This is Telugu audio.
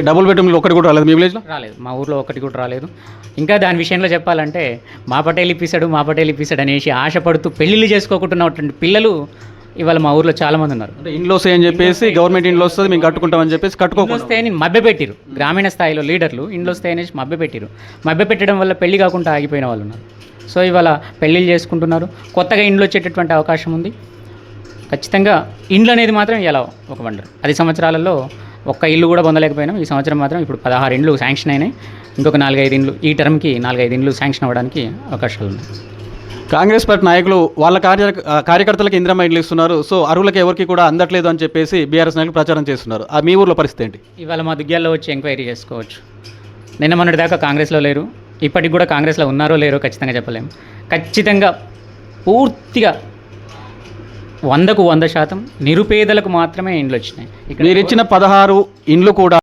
డబుల్ బెడ్రూమ్లు ఒక్కటి కూడా రాలేదు మీ విలేజ్లో? రాలేదు, మా ఊర్లో ఒకటి కూడా రాలేదు. ఇంకా దాని విషయంలో చెప్పాలంటే మా పటేల్ ఇప్పిస్తాడు అనేసి ఆశపడుతూ పెళ్ళిళ్ళు చేసుకోకుంటున్నటువంటి పిల్లలు ఇవాళ మా ఊర్లో చాలామంది ఉన్నారు. అంటే ఇండ్లు వస్తాయని చెప్పేసి గవర్నమెంట్ ఇండ్లు వస్తుంది మేము కట్టుకుంటామని చెప్పేసి కట్టుకోకుండా వస్తాయని మభ్యపెట్టిరు. గ్రామీణ స్థాయిలో లీడర్లు ఇండ్లు వస్తాయనేసి మభ్యపెట్టడం వల్ల పెళ్లి కాకుండా ఆగిపోయిన వాళ్ళు ఉన్నారు. సో ఇవాళ పెళ్ళిళ్ళు చేసుకుంటున్నారు. కొత్తగా ఇండ్లు వచ్చేటటువంటి అవకాశం ఉంది. ఖచ్చితంగా ఇండ్లు అనేది మాత్రం ఇలా ఒక వండర్. 10 సంవత్సరాలలో ఒక్క ఇల్లు కూడా పొందలేకపోయినాం. ఈ సంవత్సరం మాత్రం ఇప్పుడు 16 ఇండ్లు శాంక్షన్ అయినాయి. ఇంకొక 4-5 ఇండ్లు ఈ టర్మ్కి 4-5 ఇండ్లు శాంక్షన్ అవ్వడానికి అవకాశాలు ఉన్నాయి. కాంగ్రెస్ పార్టీ నాయకులు వాళ్ళ కార్యకర్తలకు ఇందిరమ్మ ఇండ్లు ఇస్తున్నారు. సో అర్హులకు ఎవరికి కూడా అందట్లేదు అని చెప్పేసి బీఆర్ఎస్ నాయకులు ప్రచారం చేస్తున్నారు. మీ ఊర్లో పరిస్థితి ఏంటి? ఇవాళ మా దుగ్గ్యాల్లో వచ్చి ఎంక్వైరీ చేసుకోవచ్చు. నిన్న మొన్నటి దాకా కాంగ్రెస్లో లేరు, ఇప్పటికి కూడా కాంగ్రెస్లో ఉన్నారో లేరో ఖచ్చితంగా చెప్పలేము. ఖచ్చితంగా పూర్తిగా 100% నిరుపేదలకు మాత్రమే ఇండ్లు వచ్చినాయి. మీరు ఇచ్చిన 16 ఇండ్లు కూడా